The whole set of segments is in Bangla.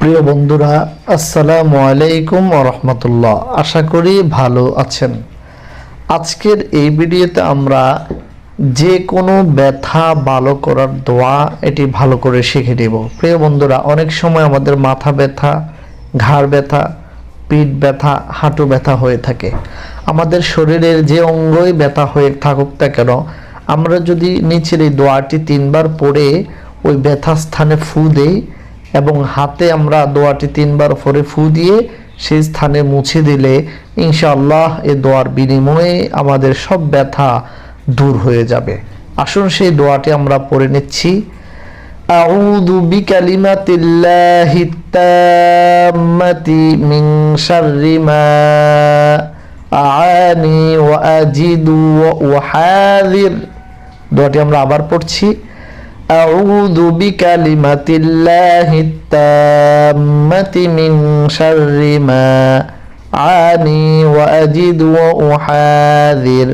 প্রিয় বন্ধুরা, আসসালামু আলাইকুম ওয়া রাহমাতুল্লাহ। আশা করি ভালো আছেন। আজকের এই ভিডিওতে আমরা যে কোনো ব্যথা ভালো করার দোয়া এটি ভালো করে শিখে নেব। প্রিয় বন্ধুরা, অনেক সময় আমাদের মাথা ব্যথা, ঘাড় ব্যথা, পিঠ ব্যথা, হাঁটু ব্যথা হয়ে থাকে। আমাদের শরীরের যে অঙ্গই ব্যথা হয়ে থাকুক না কেন, আমরা যদি নিচের এই দোয়াটি 3 বার পড়ে ওই ব্যথা স্থানে ফু দেই এবং হাতে আমরা দোয়াটি 3 বার পরে ফু দিয়ে সেই স্থানে মুছে দিলে ইনশাআল্লাহ এই দোয়ার বিনিময়ে আমাদের সব ব্যথা দূর হয়ে যাবে। আসুন সেই দোয়াটি আমরা পড়ে নিচ্ছি। আউযু বিকালিমাতিল্লাহিত তাম্মাতি মিন শাররি মা আ'ানি ওয়া আজিদু ওয়া উহাযির। দোয়াটি আমরা আবার পড়ছি। আউযু বিকালিমাতিল্লাহিত তাম্মাতি মিন শাররি মা আ'ানি ওয়া আজিদু ওয়া উহাযির।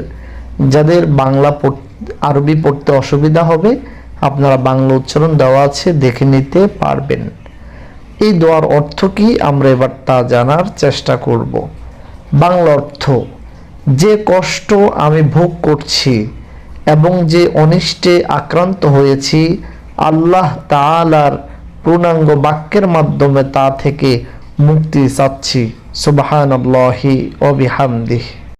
যাদের বাংলা আরবি পড়তে অসুবিধা হবে, আপনারা বাংলা উচ্চারণ দেওয়া আছে, দেখে নিতে পারবেন। এই দোয়ার অর্থ কি আমরা এবার তা জানার চেষ্টা করব। বাংলা অর্থ: যে কষ্ট আমি ভোগ করছি এবং যে অনিষ্টে আক্রান্ত হয়েছি, আল্লাহ তাআলার পূর্ণাঙ্গ বাক্যের মাধ্যমে তা থেকে মুক্তি চাচ্ছি। সুবহানাল্লাহি ওয়া বিহামদিহি।